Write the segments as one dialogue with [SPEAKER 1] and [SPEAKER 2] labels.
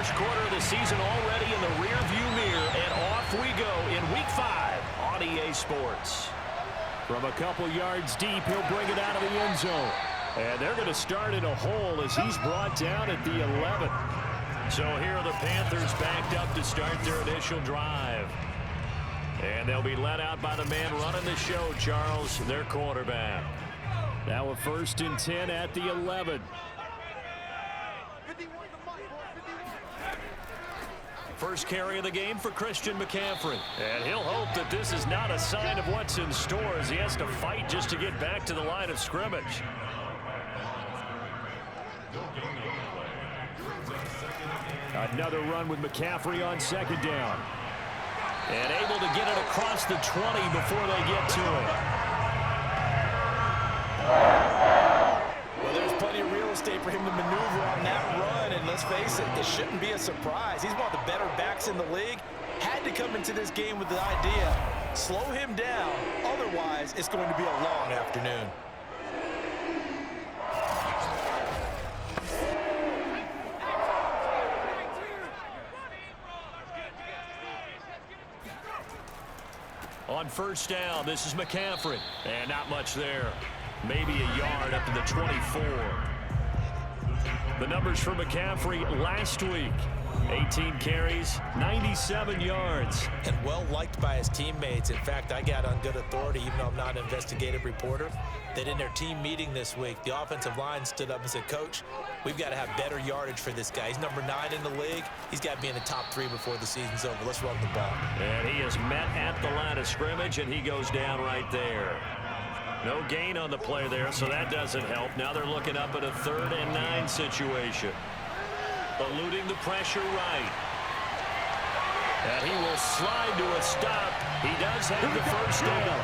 [SPEAKER 1] First quarter of the season already in the rearview mirror, and off we go in Week 5 on EA Sports. From a couple yards deep, he'll bring it out of the end zone. And they're going to start in a hole as he's brought down at the 11. So here are the Panthers backed up to start their initial drive. And they'll be led out by the man running the show, Charles, their quarterback. Now a 1st and 10 at the 11. First carry of the game for Christian McCaffrey. And he'll hope that this is not a sign of what's in store as he has to fight just to get back to the line of scrimmage. Another run with McCaffrey on 2nd down. And able to get it across the 20 before they get to it.
[SPEAKER 2] Well, there's plenty of real estate for him to maneuver on that run, and let's face it, it shouldn't be a surprise. He's one of the better backs in the league. Had to come into this game with the idea, slow him down, otherwise it's going to be a long afternoon.
[SPEAKER 1] On 1st down, this is McCaffrey. And not much there. Maybe a yard up to the 24. The numbers for McCaffrey last week. 18 carries, 97 yards.
[SPEAKER 2] And well-liked by his teammates. In fact, I got on good authority, even though I'm not an investigative reporter, that in their team meeting this week, the offensive line stood up and said, Coach, we've got to have better yardage for this guy. He's number 9 in the league. He's got to be in the top 3 before the season's over. Let's run the ball.
[SPEAKER 1] And he is met at the line of scrimmage, and he goes down right there. No gain on the play there, so that doesn't help. Now they're looking up at a 3rd and 9 situation. Eluding the pressure right. And he will slide to a stop. He does have the 1st down.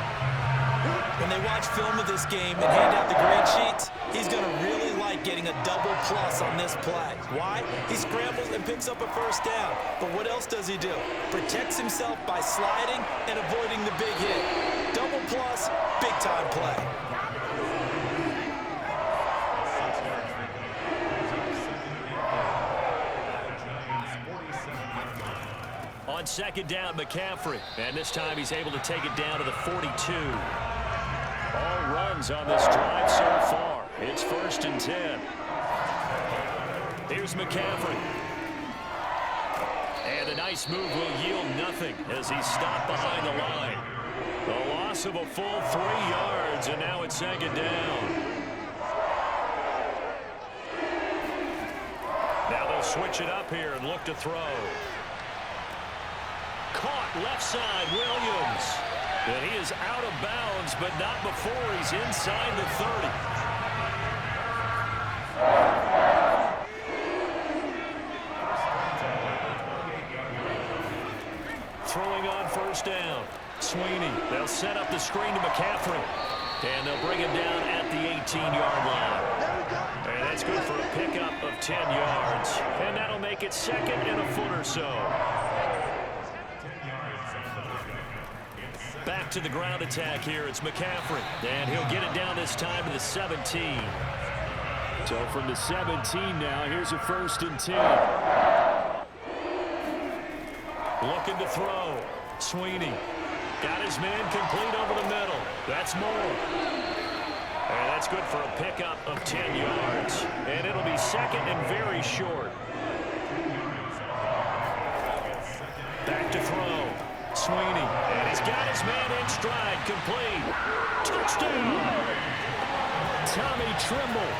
[SPEAKER 2] When they watch film of this game and hand out the grade sheets, he's going to really like getting a double plus on this play. Why? He scrambles and picks up a 1st down. But what else does he do? Protects himself by sliding and avoiding the big hit. Double plus, big-time play.
[SPEAKER 1] On 2nd down, McCaffrey. And this time he's able to take it down to the 42. All runs on this drive so far. It's 1st and 10. Here's McCaffrey. And a nice move will yield nothing as he's stopped behind the line. A loss of a full 3 yards, and now it's 2nd down. Now they'll switch it up here and look to throw. Caught left side, Williams. And he is out of bounds, but not before he's inside the 30. Throwing on 1st down. Sweeney. They'll set up the screen to McCaffrey. And they'll bring him down at the 18-yard line. And that's good for a pickup of 10 yards. And that'll make it 2nd and a foot or so. Back to the ground attack here. It's McCaffrey. And he'll get it down this time to the 17. So from the 17 now, here's a 1st and 10. Looking to throw. Sweeney. Got his man complete over the middle. That's more. And that's good for a pickup of 10 yards. And it'll be 2nd and very short. Back to throw. Sweeney. And he's got his man in stride. Complete. Touchdown. Tommy Trimble.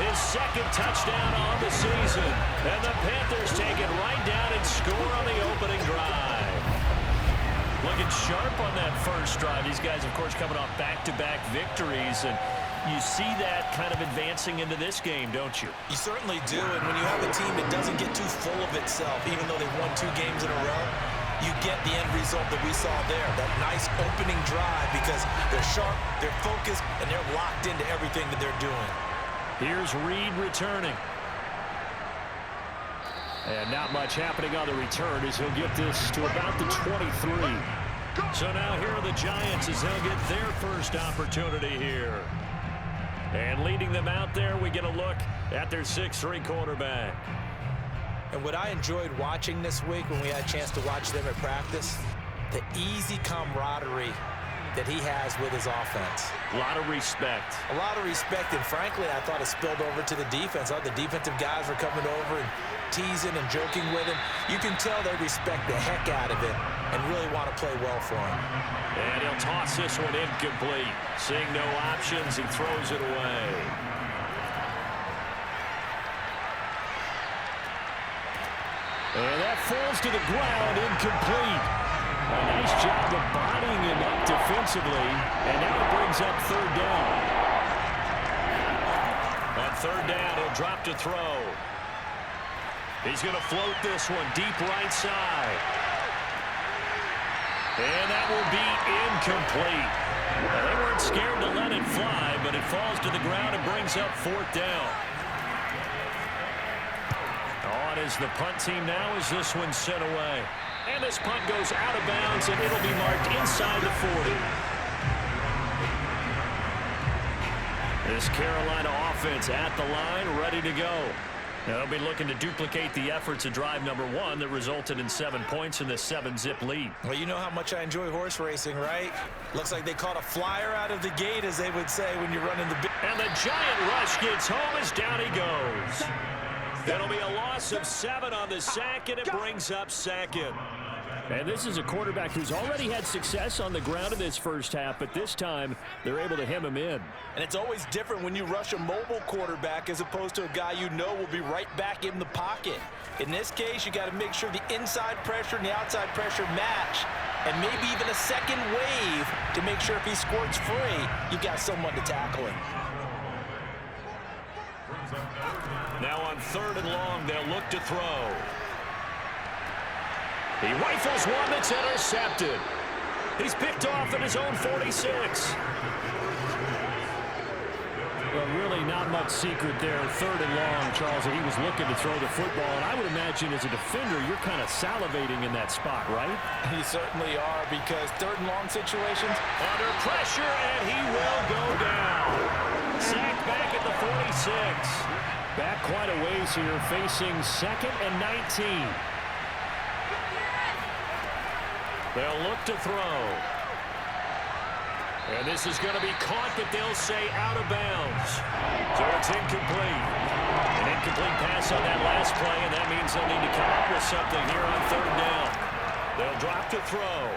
[SPEAKER 1] His 2nd touchdown on the season. And the Panthers take it right down and score on the opening drive. Looking sharp on that first drive. These guys, of course, coming off back-to-back victories. And you see that kind of advancing into this game, don't you?
[SPEAKER 2] You certainly do. And when you have a team that doesn't get too full of itself, even though they've won 2 games in a row, you get the end result that we saw there, that nice opening drive, because they're sharp, they're focused, and they're locked into everything that they're doing.
[SPEAKER 1] Here's Reed returning. And not much happening on the return as he'll get this to about the 23. So now here are the Giants as they'll get their first opportunity here. And leading them out there, we get a look at their 6'3" quarterback.
[SPEAKER 2] And what I enjoyed watching this week when we had a chance to watch them at practice, the easy camaraderie that he has with his offense.
[SPEAKER 1] A lot of respect.
[SPEAKER 2] A lot of respect, and frankly, I thought it spilled over to the defense. All the defensive guys were coming over and teasing and joking with him. You can tell they respect the heck out of it and really want to play well for him.
[SPEAKER 1] And he'll toss this one incomplete. Seeing no options, he throws it away. And that falls to the ground, incomplete. A nice job of bodying him up defensively, and now it brings up third down. On third down, he'll drop to throw. He's going to float this one deep right side. And that will be incomplete. Now, they weren't scared to let it fly, but it falls to the ground and brings up fourth down. On is the punt team now as this one's sent away. And this punt goes out of bounds, and it'll be marked inside the 40. This Carolina offense at the line, ready to go. They'll be looking to duplicate the efforts of drive number 1 that resulted in 7 points in the 7-zip lead.
[SPEAKER 2] Well, you know how much I enjoy horse racing, right? Looks like they caught a flyer out of the gate, as they would say when you're running the...
[SPEAKER 1] And the giant rush gets home as down he goes. That'll be a loss of 7 on the sack, and it brings up second. And this is a quarterback who's already had success on the ground in this first half, but this time they're able to hem him in.
[SPEAKER 2] And it's always different when you rush a mobile quarterback as opposed to a guy you know will be right back in the pocket. In this case, you got to make sure the inside pressure and the outside pressure match, and maybe even a second wave to make sure if he squirts free, you've got someone to tackle him.
[SPEAKER 1] Now on third and long, they'll look to throw. He rifles one that's intercepted. He's picked off at his own 46. Well, really not much secret there. Third and long, Charles, that he was looking to throw the football. And I would imagine as a defender, you're kind of salivating in that spot, right?
[SPEAKER 2] You certainly are, because third and long situations.
[SPEAKER 1] Under pressure, and he will go down. Sacked back at the 46. Back quite a ways here, facing 2nd and 19. They'll look to throw. And this is going to be caught, but they'll say out of bounds. So it's incomplete. An incomplete pass on that last play, and that means they'll need to come up with something here on third down. They'll drop to throw.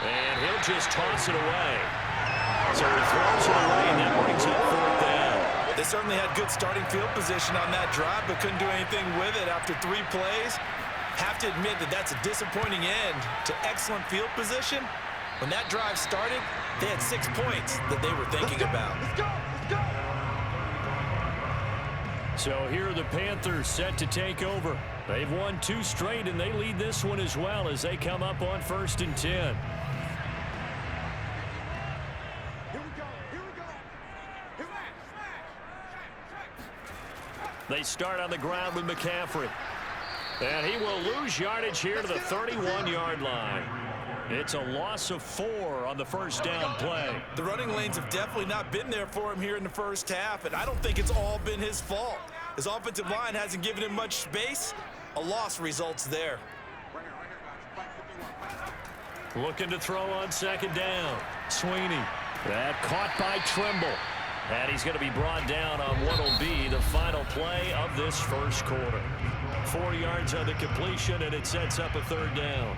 [SPEAKER 1] And he'll just toss it away. So he throws it away, and that brings up fourth down.
[SPEAKER 2] They certainly had good starting field position on that drive, but couldn't do anything with it after 3 plays. Have to admit that that's a disappointing end to excellent field position. When that drive started, they had 6 points that they were thinking about.
[SPEAKER 3] Let's go!
[SPEAKER 1] So here are the Panthers set to take over. They've won 2 straight, and they lead this one as well as they come up on 1st and 10. They start on the ground with McCaffrey. And he will lose yardage here to the 31-yard line. It's a loss of 4 on the first down play.
[SPEAKER 2] The running lanes have definitely not been there for him here in the first half, and I don't think it's all been his fault. His offensive line hasn't given him much space. A loss results there.
[SPEAKER 1] Looking to throw on 2nd down. Sweeney. That caught by Trimble. And he's going to be brought down on what will be the final play of this first quarter. 4 yards on the completion, and it sets up a third down.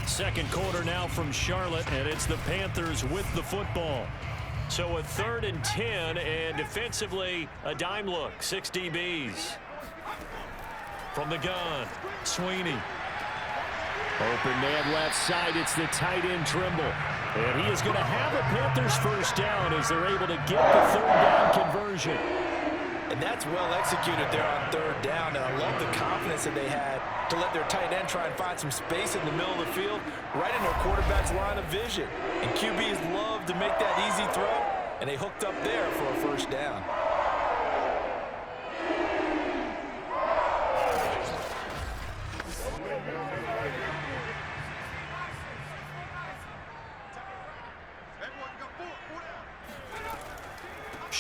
[SPEAKER 1] Second quarter now from Charlotte, and it's the Panthers with the football. So a 3rd and 10, and defensively, a dime look. 6 DBs. From the gun, Sweeney. Open man left side, it's the tight end Trimble. And he is going to have a Panthers first down as they're able to get the third down conversion.
[SPEAKER 2] And that's well executed there on third down, and I love the confidence that they had to let their tight end try and find some space in the middle of the field, right in their quarterback's line of vision. And QBs love to make that easy throw, and they hooked up there for a first down.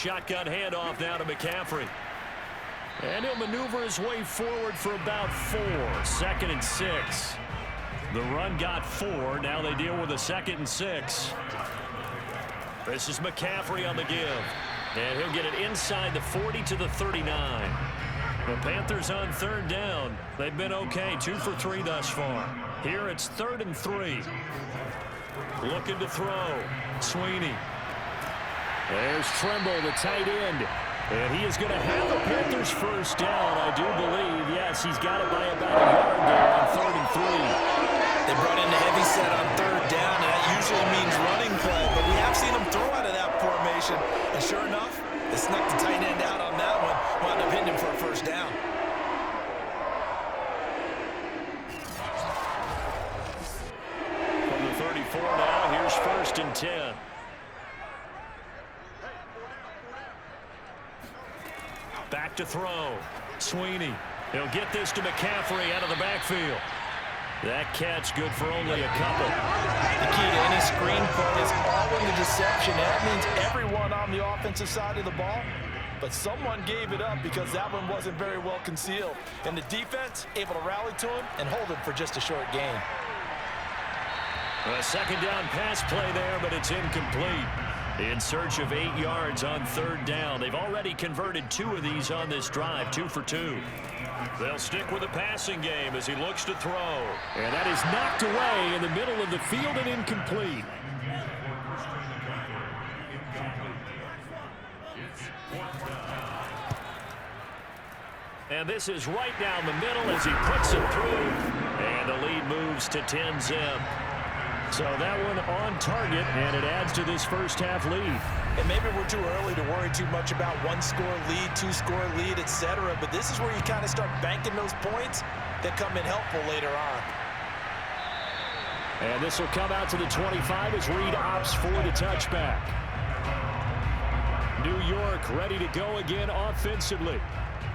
[SPEAKER 1] shotgun handoff now to McCaffrey. And he'll maneuver his way forward for about 4. 2nd and 6. The run got 4. Now they deal with a 2nd and 6. This is McCaffrey on the give. And he'll get it inside the 40 to the 39. The Panthers on 3rd down. They've been okay. 2 for 3 thus far. Here it's 3rd and 3. Looking to throw. Sweeney. There's Tremble, the tight end. And he is going to have the Panthers first down, I do believe. Yes, he's got it by about a yard there on 3rd and 3.
[SPEAKER 2] They brought in the heavy set on 3rd down, and that usually means running play. But we have seen him throw out of that formation. And sure enough, they snuck the tight end out on that one. Wound up hitting him for a first down.
[SPEAKER 1] From the 34 now, here's 1st and 10. Back to throw. Sweeney. He'll get this to McCaffrey out of the backfield. That catch good for only a couple.
[SPEAKER 2] The key to any screen play is all in the deception. That means everyone on the offensive side of the ball, but someone gave it up because that one wasn't very well concealed. And the defense able to rally to him and hold him for just a short gain.
[SPEAKER 1] A 2nd down pass play there, but it's incomplete. In search of 8 yards on 3rd down. They've already converted 2 of these on this drive, 2 for 2. They'll stick with the passing game as he looks to throw. And that is knocked away in the middle of the field and incomplete. And this is right down the middle as he puts it through. And the lead moves to 10-zip. So that one on target, and it adds to this first half lead.
[SPEAKER 2] And maybe we're too early to worry too much about 1-score lead, 2-score lead, etc. But this is where you kind of start banking those points that come in helpful later on.
[SPEAKER 1] And this will come out to the 25 as Reed opts for the touchback. New York ready to go again offensively.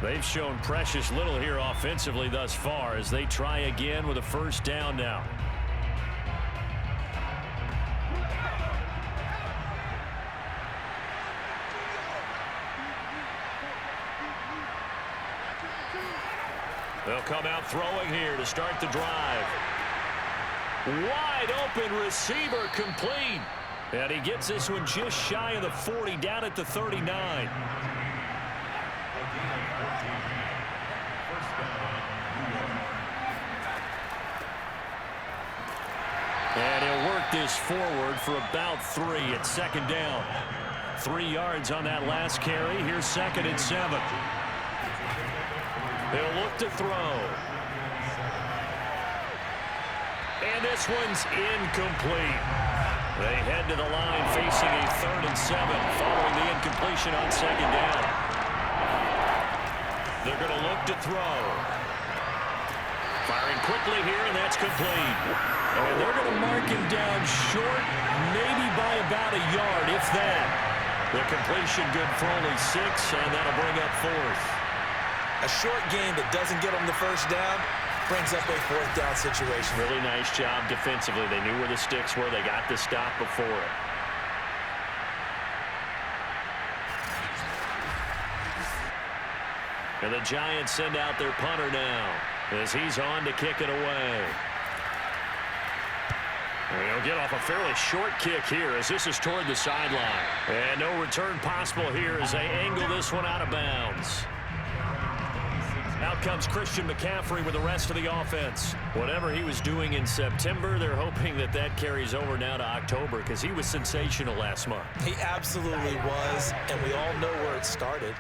[SPEAKER 1] They've shown precious little here offensively thus far as they try again with a first down now. They'll come out throwing here to start the drive. Wide open receiver complete. And he gets this one just shy of the 40, down at the 39. And he'll work this forward for about 3 at 2nd down. 3 yards on that last carry. Here's 2nd and 7. They'll look to throw. And this one's incomplete. They head to the line facing a 3rd and 7 following the incompletion on 2nd down. They're going to look to throw. Firing quickly here, and that's complete. And they're going to mark him down short, maybe by about a yard, if that. The completion good for only 6, and that'll bring up 4th.
[SPEAKER 2] A short game that doesn't get them the first down brings up a 4th down situation.
[SPEAKER 1] Really nice job defensively. They knew where the sticks were. They got the stop before it. And the Giants send out their punter now as he's on to kick it away. And he'll get off a fairly short kick here as this is toward the sideline. And no return possible here as they angle this one out of bounds. Out comes Christian McCaffrey with the rest of the offense. Whatever he was doing in September, they're hoping that that carries over now to October because he was sensational last month.
[SPEAKER 2] He absolutely was, and we all know where it started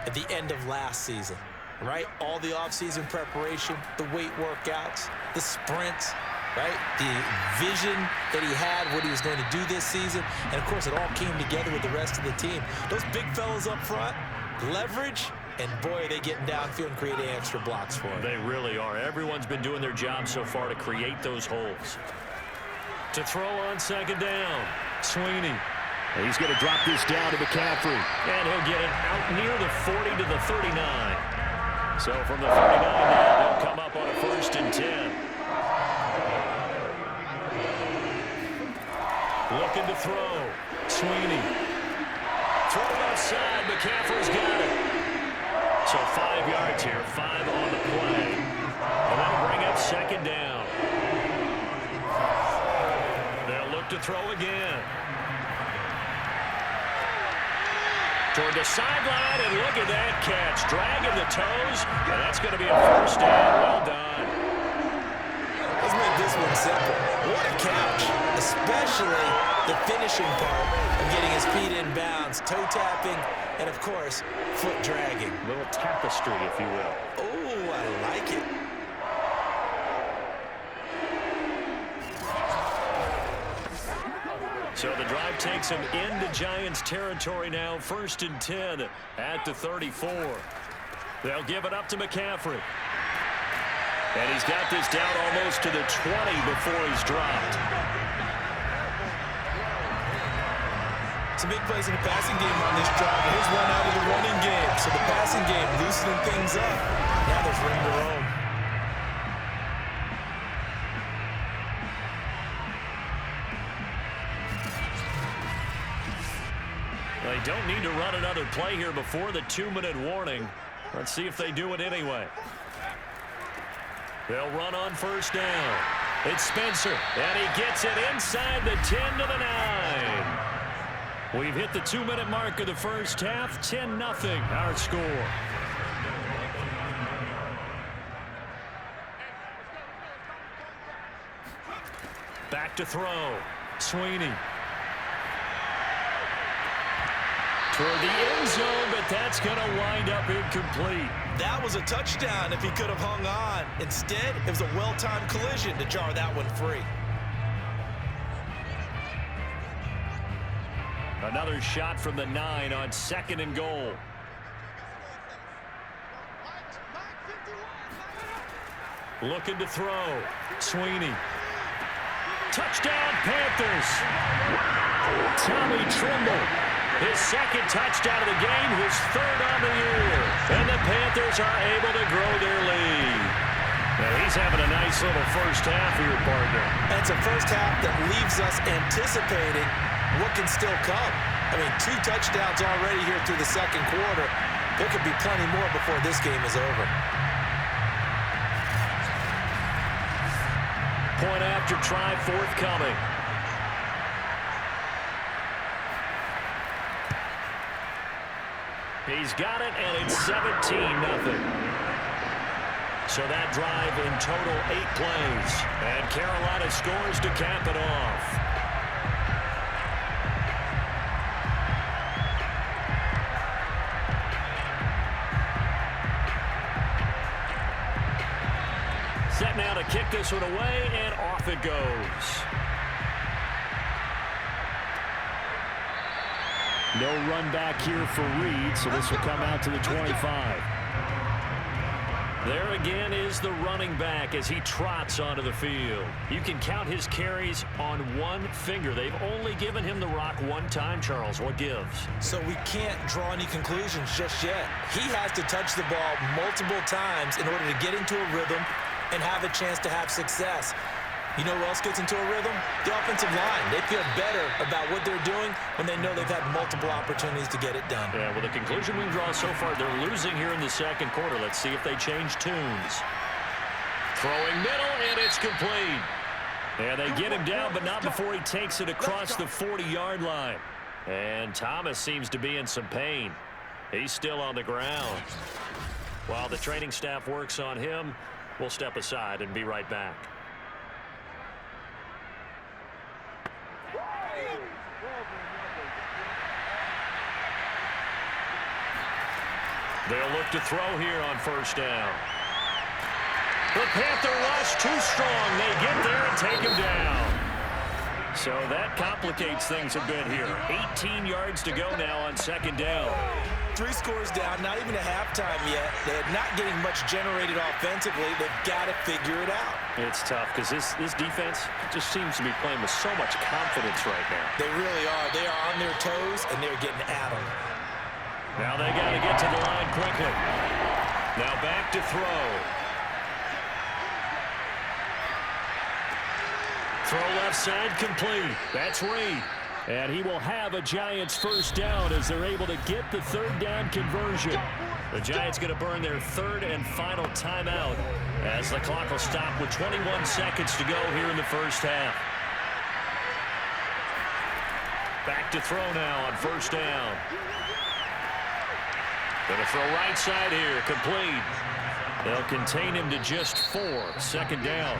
[SPEAKER 2] at the end of last season, right? All the offseason preparation, the weight workouts, the sprints, right? The vision that he had, what he was going to do this season, and of course it all came together with the rest of the team. Those big fellas up front, leverage. And boy, are they getting downfield and creating extra blocks for him.
[SPEAKER 1] They really are. Everyone's been doing their job so far to create those holes. To throw on 2nd down, Sweeney. He's going to drop this down to McCaffrey. And he'll get it out near the 40 to the 39. So from the 39 now, they'll come up on a 1st and 10. Looking to throw. Sweeney. Throw side. McCaffrey's got it. So 5 yards here, 5 on the play. And that'll bring up second down. They'll look to throw again. Toward the sideline, and look at that catch. Dragging the toes, and that's going to be a first down. Well done.
[SPEAKER 2] Let's make this one simple. What a catch, especially the finishing part of getting his feet in bounds, toe tapping, and, of course, foot dragging.
[SPEAKER 1] A little tapestry, if you will.
[SPEAKER 2] Oh, I like it.
[SPEAKER 1] So the drive takes him into Giants territory now. 1st and 10 at the 34. They'll give it up to McCaffrey. And he's got this down almost to the 20 before he's dropped.
[SPEAKER 2] Some big plays in the passing game on this drive. Here's one out of the running game. So the passing game loosening things up. Now there's room to roam.
[SPEAKER 1] They don't need to run another play here before the 2-minute warning. Let's see if they do it anyway. They'll run on first down. It's Spencer, and he gets it inside the 10 to the 9. We've hit the 2-minute mark of the first half. 10-0 our score. Back to throw. Sweeney. Toward the end zone, but that's going to wind up incomplete.
[SPEAKER 2] That was a touchdown if he could have hung on. Instead, it was a well-timed collision to jar that one free.
[SPEAKER 1] Another shot from the 9 on 2nd and goal. Looking to throw. Sweeney. Touchdown, Panthers. Tommy Tremble. His 2nd touchdown of the game, his 3rd on the year. And the Panthers are able to grow their lead. And he's having a nice little first half here, partner.
[SPEAKER 2] And it's a first half that leaves us anticipating what can still come. I mean, 2 touchdowns already here through the 2nd quarter. There could be plenty more before this game is over.
[SPEAKER 1] Point after try forthcoming. He's got it, and it's 17-0. So that drive in total 8 plays. And Carolina scores to cap it off. Set now to kick this one away, and off it goes. No run back here for Reed, so this will come out to the 25. There again is the running back as he trots onto the field. You can count his carries on one finger. They've only given him the rock one time, Charles. What gives?
[SPEAKER 2] So we can't draw any conclusions just yet. He has to touch the ball multiple times in order to get into a rhythm and have a chance to have success. You know who else gets into a rhythm? The offensive line. They feel better about what they're doing when they know they've had multiple opportunities to get it done.
[SPEAKER 1] Yeah, well, the conclusion we draw so far, they're losing here in the 2nd quarter. Let's see if they change tunes. Throwing middle, and it's complete. Yeah, they get him down, but not before he takes it across the 40-yard line. And Thomas seems to be in some pain. He's still on the ground. While the training staff works on him, we'll step aside and be right back. They'll look to throw here on first down. The Panther rush too strong. They get there and take him down. So that complicates things a bit here. 18 yards to go now on 2nd down.
[SPEAKER 2] 3 scores down, not even a halftime yet. They're not getting much generated offensively. They've got to figure it out.
[SPEAKER 1] It's tough because this defense just seems to be playing with so much confidence right now.
[SPEAKER 2] They really are. They are on their toes, and they're getting at them.
[SPEAKER 1] Now they got to get to the line quickly. Now back to throw. Throw left side complete. That's Reed. And he will have a Giants first down as they're able to get the third down conversion. The Giants going to burn their third and final timeout as the clock will stop with 21 seconds to go here in the first half. Back to throw now on first down. Going to throw right side here, complete. They'll contain him to just 4, second down.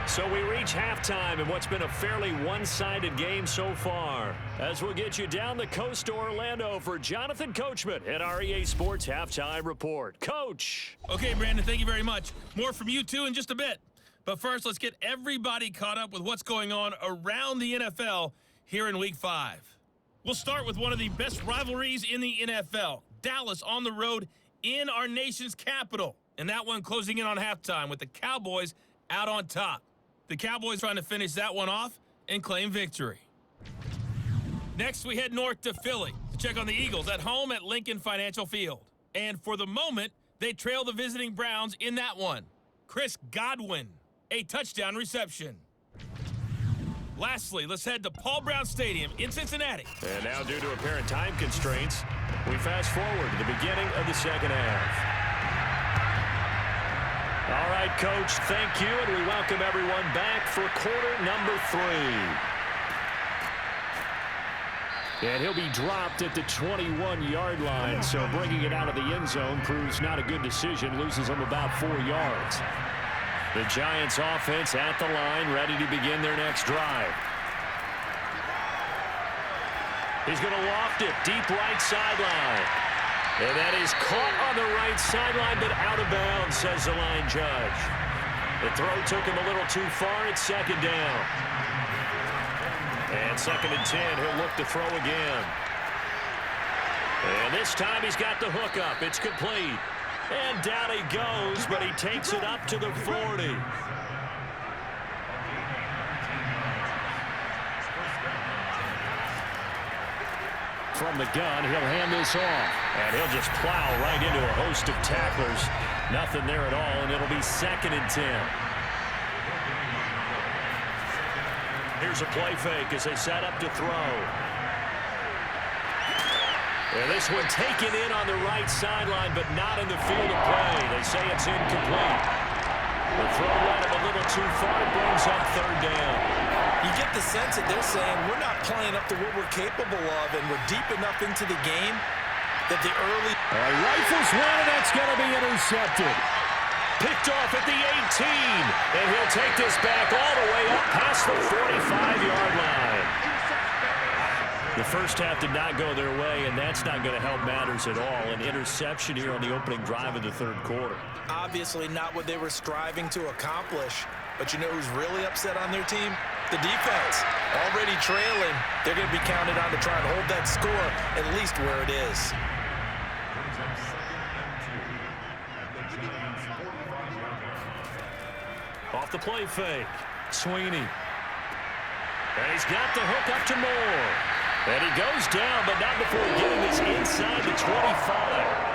[SPEAKER 1] So we reach halftime in what's been a fairly one-sided game so far. As we'll get you down the coast to Orlando for Jonathan Coachman at our EA Sports Halftime Report. Coach.
[SPEAKER 3] Okay, Brandon, thank you very much. More from you two in just a bit. But first, let's get everybody caught up with what's going on around the NFL here in Week 5. We'll start with one of the best rivalries in the NFL. Dallas on the road in our nation's capital. And that one closing in on halftime with the Cowboys out on top. The Cowboys trying to finish that one off and claim victory. Next, we head north to Philly to check on the Eagles at home at Lincoln Financial Field. And for the moment, they trail the visiting Browns in that one. Chris Godwin, a touchdown reception. Lastly, let's head to Paul Brown Stadium in Cincinnati.
[SPEAKER 1] And now, due to apparent time constraints, we fast forward to the beginning of the second half. All right, Coach, thank you, and we welcome everyone back for quarter number 3. And he'll be dropped at the 21-yard line, so bringing it out of the end zone proves not a good decision, loses him about 4 yards. The Giants offense at the line, ready to begin their next drive. He's going to loft it, deep right sideline. And that is caught on the right sideline, but out of bounds, says the line judge. The throw took him a little too far. It's second down. And 2nd and 10, he'll look to throw again. And this time he's got the hook up. It's complete. And down he goes, but he takes it up to the 40. From the gun, he'll hand this off. And he'll just plow right into a host of tacklers. Nothing there at all, and it'll be 2nd and 10. Here's a play fake as they set up to throw. And this one taken in on the right sideline, but not in the field of play. They say it's incomplete. The throw led him a little too far, brings up 3rd down.
[SPEAKER 2] You get the sense that they're saying we're not playing up to what we're capable of, and we're deep enough into the game that the early...
[SPEAKER 1] Rifles one, and that's going to be intercepted. Picked off at the 18, and he'll take this back all the way up past the 45-yard line. The first half did not go their way, and that's not going to help matters at all. An interception here on the opening drive of the 3rd quarter.
[SPEAKER 2] Obviously not what they were striving to accomplish. But you know who's really upset on their team? The defense. Already trailing. They're going to be counted on to try and hold that score at least where it is.
[SPEAKER 1] Off the play fake. Sweeney. And he's got the hook up to Moore. And he goes down, but not before getting this inside the 25.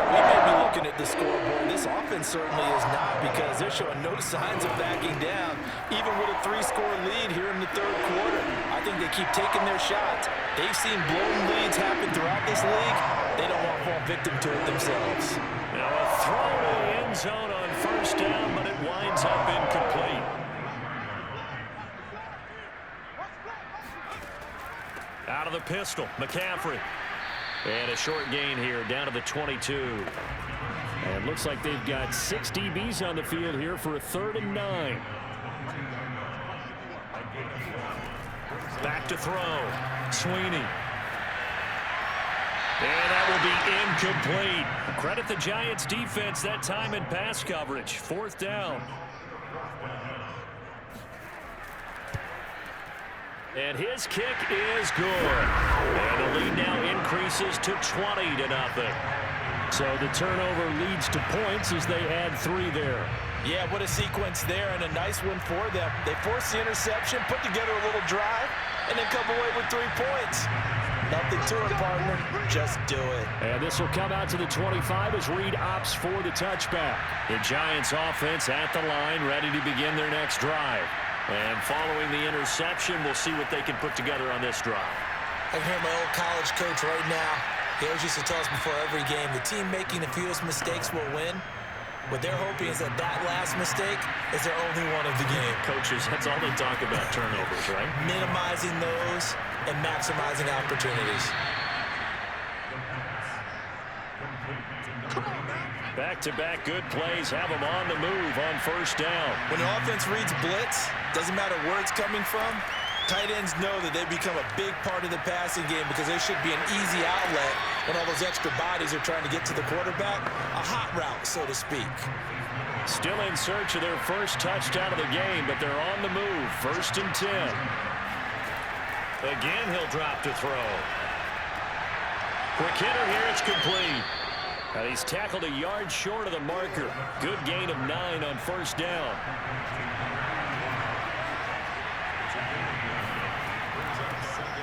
[SPEAKER 2] We may be looking at the scoreboard. This offense certainly is not, because they're showing no signs of backing down, even with a 3-score lead here in the 3rd quarter. I think they keep taking their shots. They've seen blown leads happen throughout this league. They don't want to fall victim to it themselves.
[SPEAKER 1] Now a throw to the end zone on 1st down, but it winds up incomplete. Out of the pistol, McCaffrey. And a short gain here, down to the 22. And looks like they've got 6 DBs on the field here for a 3rd and 9. Back to throw. Sweeney. And that will be incomplete. Credit the Giants defense that time in pass coverage. 4th down. And his kick is good. And the lead now increases to 20-0. So the turnover leads to points as they add 3 there.
[SPEAKER 2] Yeah, what a sequence there, and a nice one for them. They force the interception, put together a little drive, and then come away with 3 points. Nothing to it, partner. Just do it.
[SPEAKER 1] And this will come out to the 25 as Reed opts for the touchback. The Giants offense at the line, ready to begin their next drive. And following the interception, we'll see what they can put together on this drive.
[SPEAKER 2] I can hear my old college coach right now. He always used to tell us before every game, the team making the fewest mistakes will win. What they're hoping is that last mistake is their only one of the game.
[SPEAKER 1] Coaches, that's all they talk about, turnovers, right?
[SPEAKER 2] Minimizing those and maximizing opportunities.
[SPEAKER 1] Back-to-back good plays have them on the move on first down.
[SPEAKER 2] When the offense reads blitz, doesn't matter where it's coming from, tight ends know that they become a big part of the passing game because they should be an easy outlet when all those extra bodies are trying to get to the quarterback. A hot route, so to speak.
[SPEAKER 1] Still in search of their first touchdown of the game, but they're on the move. 1st and 10. Again, he'll drop to throw. Quick hitter here, it's complete. And he's tackled a yard short of the marker. Good gain of 9 on first down.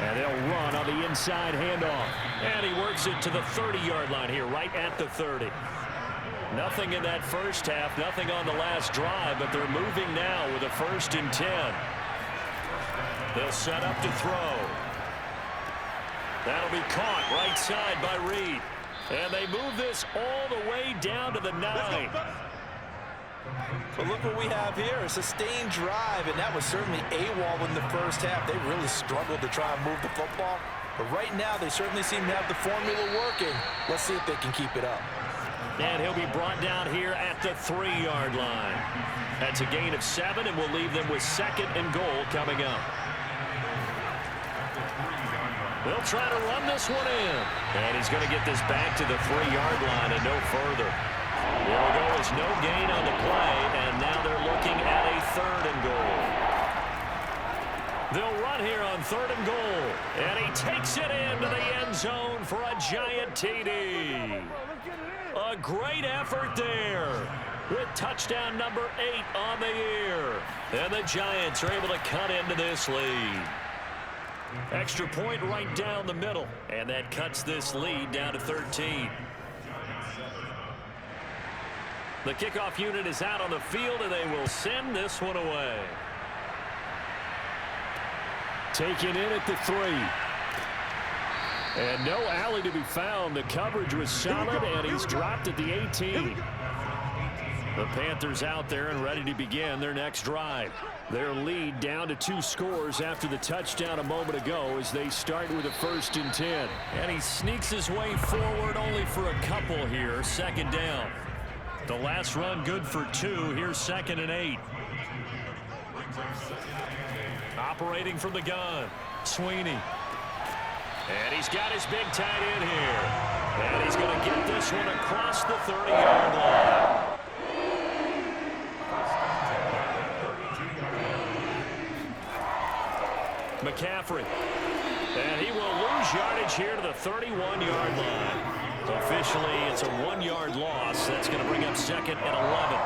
[SPEAKER 1] And they'll run on the inside handoff. And he works it to the 30-yard line here, right at the 30. Nothing in that first half, nothing on the last drive, but they're moving now with a 1st and 10. They'll set up to throw. That'll be caught right side by Reed. And they move this all the way down to the 9.
[SPEAKER 2] But look what we have here, a sustained drive, and that was certainly AWOL in the first half. They really struggled to try and move the football. But right now, they certainly seem to have the formula working. Let's see if they can keep it up.
[SPEAKER 1] And he'll be brought down here at the 3-yard line. That's a gain of 7, and we'll leave them with 2nd and goal coming up. They'll try to run this one in. And he's going to get this back to the 3-yard line and no further. There we go. There's no gain on the play, and now they're looking at a 3rd and goal. They'll run here on 3rd and goal. And he takes it into the end zone for a giant TD. A great effort there with touchdown number 8 on the year. And the Giants are able to cut into this lead. Extra point right down the middle, and that cuts this lead down to 13. The kickoff unit is out on the field, and they will send this one away. Taken in at the 3. And no alley to be found. The coverage was solid, and he's dropped at the 18. The Panthers out there and ready to begin their next drive. Their lead down to 2 scores after the touchdown a moment ago as they start with a 1st and 10. And he sneaks his way forward only for a couple here. 2nd down. The last run good for 2. Here's 2nd and 8. Operating from the gun, Sweeney. And he's got his big tight end here. And he's going to get this one across the 30-yard line. McCaffrey. And he will lose yardage here to the 31-yard line. Officially, it's a 1-yard loss. That's going to bring up 2nd and 11.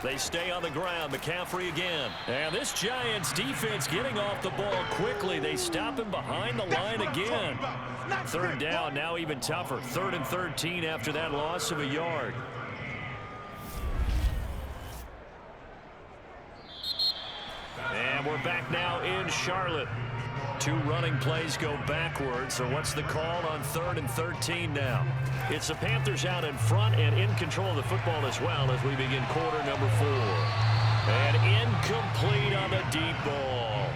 [SPEAKER 1] They stay on the ground. McCaffrey again. And this Giants defense getting off the ball quickly. They stop him behind the line again. 3rd down, now even tougher. 3rd and 13 after that loss of a yard. And we're back now in Charlotte. 2 running plays go backwards. So what's the call on 3rd and 13 now? It's the Panthers out in front and in control of the football as well as we begin quarter number 4. And incomplete on the deep ball.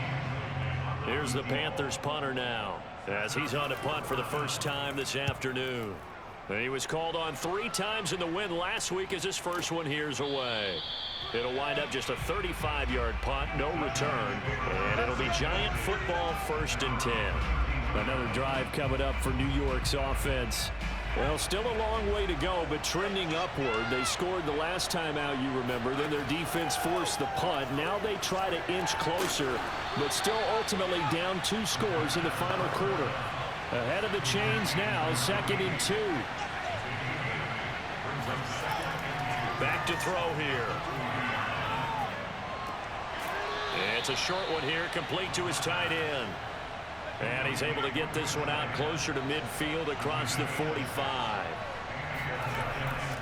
[SPEAKER 1] Here's the Panthers punter now as he's on to punt for the first time this afternoon. And he was called on 3 times in the win last week as his first one here's away. It'll wind up just a 35-yard punt, no return, and it'll be Giant football 1st and 10. Another drive coming up for New York's offense. Well, still a long way to go, but trending upward. They scored the last time out, you remember. Then their defense forced the punt. Now they try to inch closer, but still ultimately down 2 scores in the final quarter. Ahead of the chains now, 2nd and 2. Back to throw here. It's a short one here, complete to his tight end. And he's able to get this one out closer to midfield across the 45.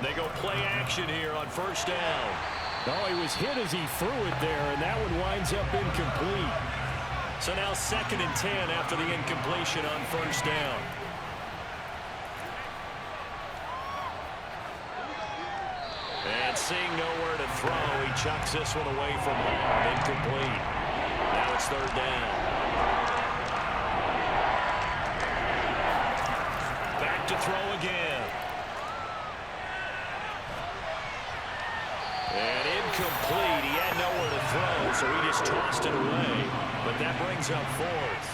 [SPEAKER 1] They go play action here on first down. Oh, he was hit as he threw it there, and that one winds up incomplete. So now 2nd and 10 after the incompletion on first down. And seeing nowhere to throw, he chucks this one away from home. Incomplete. Now it's 3rd down. Back to throw again. And incomplete. He had nowhere to throw, so he just tossed it away. But that brings up 4th.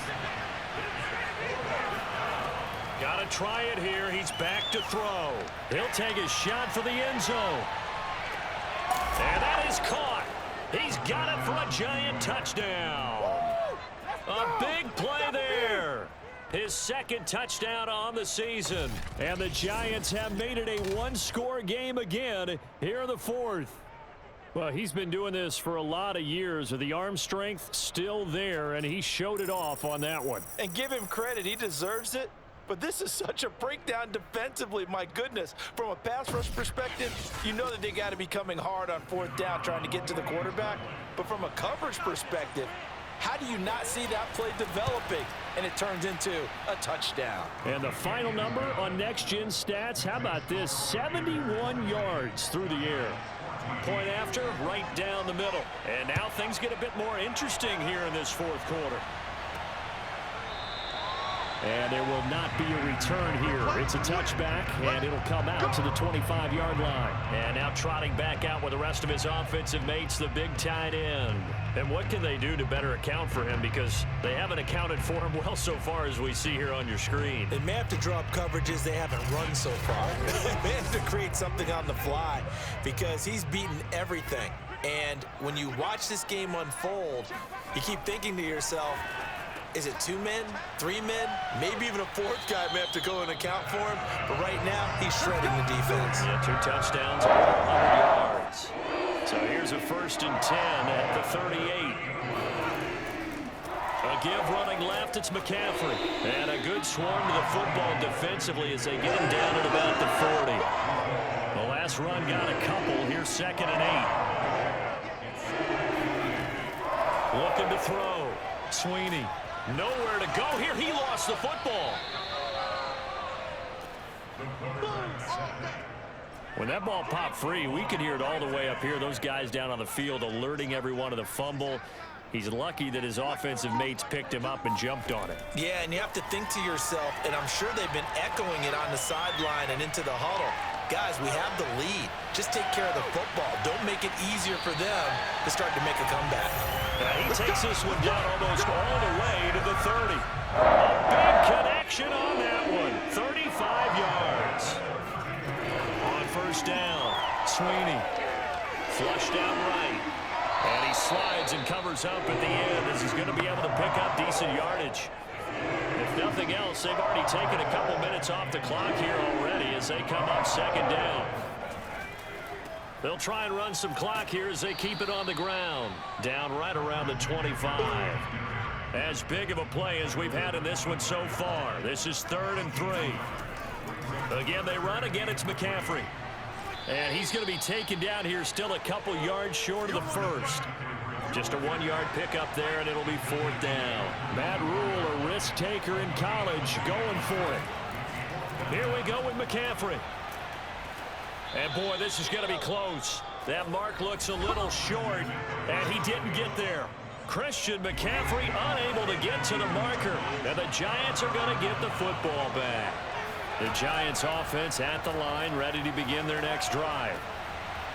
[SPEAKER 1] Got to try it here. He's back to throw. He'll take a shot for the end zone. And that is caught. He's got it for a Giant touchdown. A big play there. His 2nd touchdown on the season. And the Giants have made it a one-score game again here in the 4th. Well, he's been doing this for a lot of years. The arm strength still there, and he showed it off on that one.
[SPEAKER 2] And give him credit. He deserves it. But this is such a breakdown defensively. My goodness. From a pass rush perspective, you know that they got to be coming hard on 4th down trying to get to the quarterback. But from a coverage perspective, how do you not see that play developing? And it turns into a touchdown.
[SPEAKER 1] And the final number on Next Gen Stats, how about this? 71 yards through the air. Point after, right down the middle. And now things get a bit more interesting here in this 4th quarter. And there will not be a return here. It's a touchback, and it'll come out to the 25-yard line. And now trotting back out with the rest of his offensive mates, the big tight end. And what can they do to better account for him? Because they haven't accounted for him well so far, as we see here on your screen.
[SPEAKER 2] They may have to drop coverages they haven't run so far. They may have to create something on the fly because he's beaten everything. And when you watch this game unfold, you keep thinking to yourself, is it 2 men, 3 men, maybe even a 4th guy may have to go and account for him. But right now, he's shredding the defense.
[SPEAKER 1] Yeah, 2 touchdowns, over 100 yards. So here's a 1st and 10 at the 38. A give running left, it's McCaffrey. And a good swarm to the football defensively as they get him down at about the 40. The last run got a couple. Here's 2nd and 8. Looking to throw. Sweeney. Nowhere to go here. He lost the football. When that ball popped free, we could hear it all the way up here. Those guys down on the field alerting everyone of the fumble. He's lucky that his offensive mates picked him up and jumped on it.
[SPEAKER 2] Yeah, and you have to think to yourself, and I'm sure they've been echoing it on the sideline and into the huddle. Guys, we have the lead. Just take care of the football. Don't make it easier for them to start to make a comeback.
[SPEAKER 1] He takes this one down almost all the way to the 30. A big connection on that one. 35 yards. On first down, Sweeney. Flushed out right. And he slides and covers up at the end as he's going to be able to pick up decent yardage. If nothing else, they've already taken a couple minutes off the clock here already as they come up 2nd down. They'll try and run some clock here as they keep it on the ground. Down right around the 25. As big of a play as we've had in this one so far. This is 3rd and 3. Again, they run. Again, it's McCaffrey. And he's going to be taken down here still a couple yards short of the 1st. Just a 1-yard pickup there, and it'll be 4th down. Matt Rule, a risk taker in college, going for it. Here we go with McCaffrey. And, boy, this is going to be close. That mark looks a little short, and he didn't get there. Christian McCaffrey unable to get to the marker, and the Giants are going to get the football back. The Giants offense at the line, ready to begin their next drive.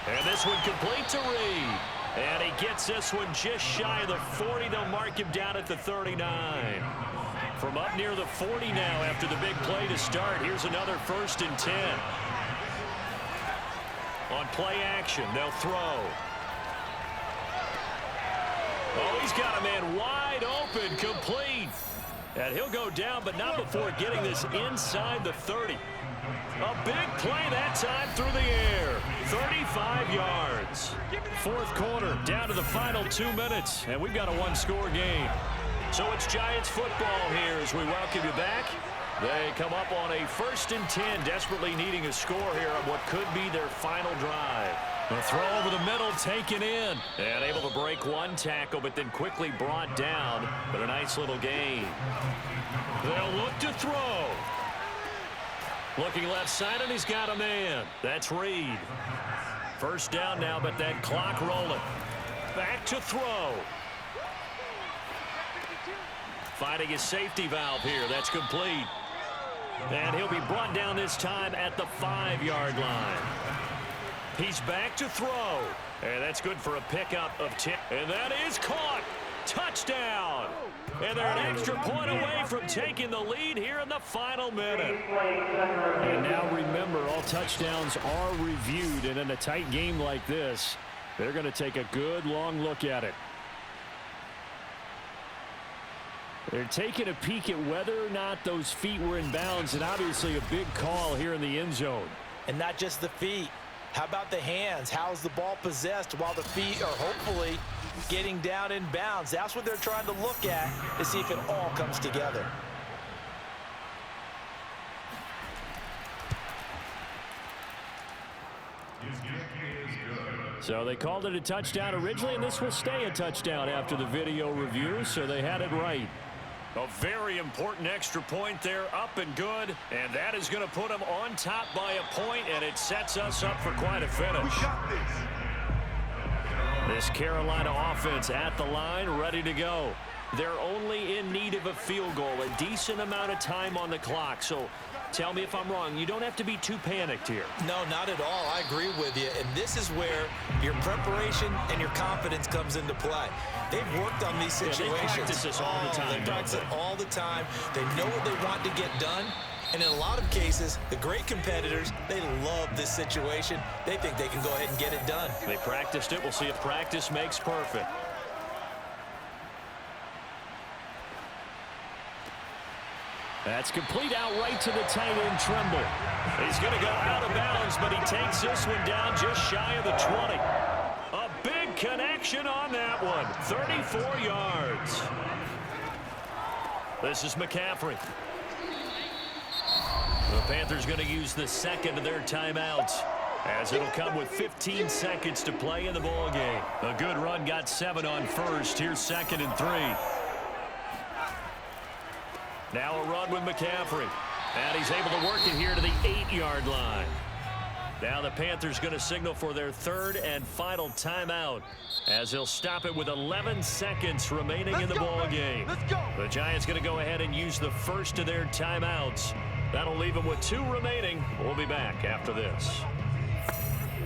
[SPEAKER 1] And this one complete to Reed. And he gets this one just shy of the 40. They'll mark him down at the 39. From up near the 40 now after the big play to start. Here's another 1st and 10. On play action, they'll throw. Oh, he's got a man wide open, complete. And he'll go down, but not before getting this inside the 30. A big play that time through the air. 35 yards. 4th quarter, down to the final 2 minutes, and we've got a one-score game. So it's Giants football here as we welcome you back They come up on a 1st and 10, desperately needing a score here on what could be their final drive. The throw over the middle, taken in. And able to break one tackle, but then quickly brought down. But a nice little gain. They'll look to throw. Looking left side, and he's got a man. That's Reed. 1st down now, but that clock rolling. Back to throw. Finding his safety valve here. That's complete. And he'll be brought down this time at the 5-yard line. He's back to throw. And that's good for a pickup of 10. And that is caught. Touchdown. And they're an extra point away from taking the lead here in the final minute. And now remember, all touchdowns are reviewed. And in a tight game like this, they're going to take a good long look at it. They're taking a peek at whether or not those feet were in bounds, and obviously a big call here in the end zone.
[SPEAKER 2] And not just the feet. How about the hands? How's the ball possessed while the feet are hopefully getting down in bounds? That's what they're trying to look at to see if it all comes together.
[SPEAKER 1] So they called it a touchdown originally, and this will stay a touchdown after the video review, so they had it right. A very important extra point there, up and good, and that is going to put them on top by a point, and it sets us up for quite a finish. We got this Carolina offense at the line, ready to go. They're only in need of a field goal, a decent amount of time on the clock, so tell me if I'm wrong. You don't have to be too panicked here.
[SPEAKER 2] No, not at all. I agree with you. And this is where your preparation and your confidence comes into play. They've worked on these situations.
[SPEAKER 1] They practice this all the time.
[SPEAKER 2] They practice it all the time. They know what they want to get done. And in a lot of cases, the great competitors, they love this situation. They think they can go ahead and get it done.
[SPEAKER 1] They practiced it. We'll see if practice makes perfect. That's complete out right to the tight end, Tremble. He's going to go out of bounds, but he takes this one down just shy of the 20. A big connection on that one. 34 yards. This is McCaffrey. The Panthers going to use the second of their timeouts, as it'll come with 15 seconds to play in the ball game. A good run, got 7 on first. Here's 2nd and 3. Now a run with McCaffrey. And he's able to work it here to the 8-yard line. Now the Panthers going to signal for their 3rd and final timeout, as they'll stop it with 11 seconds remaining in the ball game. The Giants going to go ahead and use the first of their timeouts. That'll leave them with 2 remaining. We'll be back after this.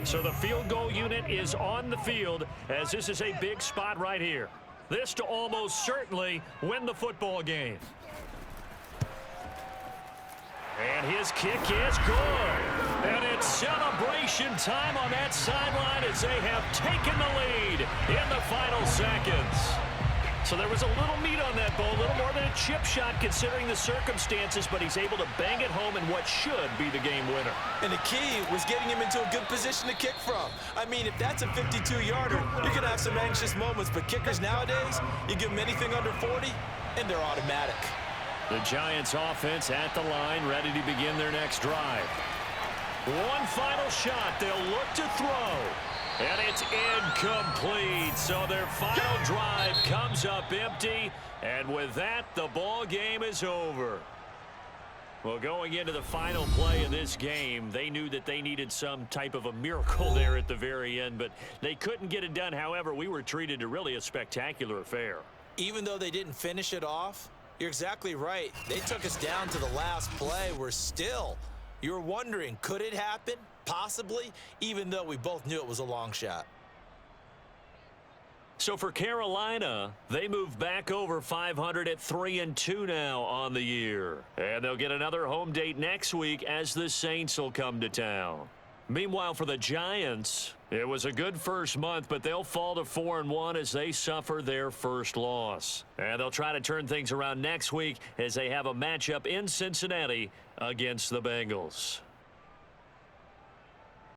[SPEAKER 1] So the field goal unit is on the field, as this is a big spot right here. This to almost certainly win the football game. And his kick is good. And it's celebration time on that sideline as they have taken the lead in the final seconds. So there was a little meat on that ball, a little more than a chip shot considering the circumstances, but he's able to bang it home in what should be the game winner.
[SPEAKER 2] And the key was getting him into a good position to kick from. I mean, if that's a 52-yarder, you're going to have some anxious moments, but kickers nowadays, you give them anything under 40, and they're automatic.
[SPEAKER 1] The Giants offense at the line, ready to begin their next drive. One final shot. They'll look to throw. And it's incomplete. So their final drive comes up empty. And with that, the ball game is over. Well, going into the final play of this game, they knew that they needed some type of a miracle there at the very end, but they couldn't get it done. However, we were treated to really a spectacular affair.
[SPEAKER 2] Even though they didn't finish it off, you're exactly right. They took us down to the last play. We're still, you're wondering, could it happen? Possibly, even though we both knew it was a long shot.
[SPEAKER 1] So for Carolina, they move back over 500 at 3-2 now on the year. And they'll get another home date next week as the Saints will come to town. Meanwhile, for the Giants, it was a good first month, but they'll fall to 4-1 as they suffer their first loss. And they'll try to turn things around next week as they have a matchup in Cincinnati against the Bengals.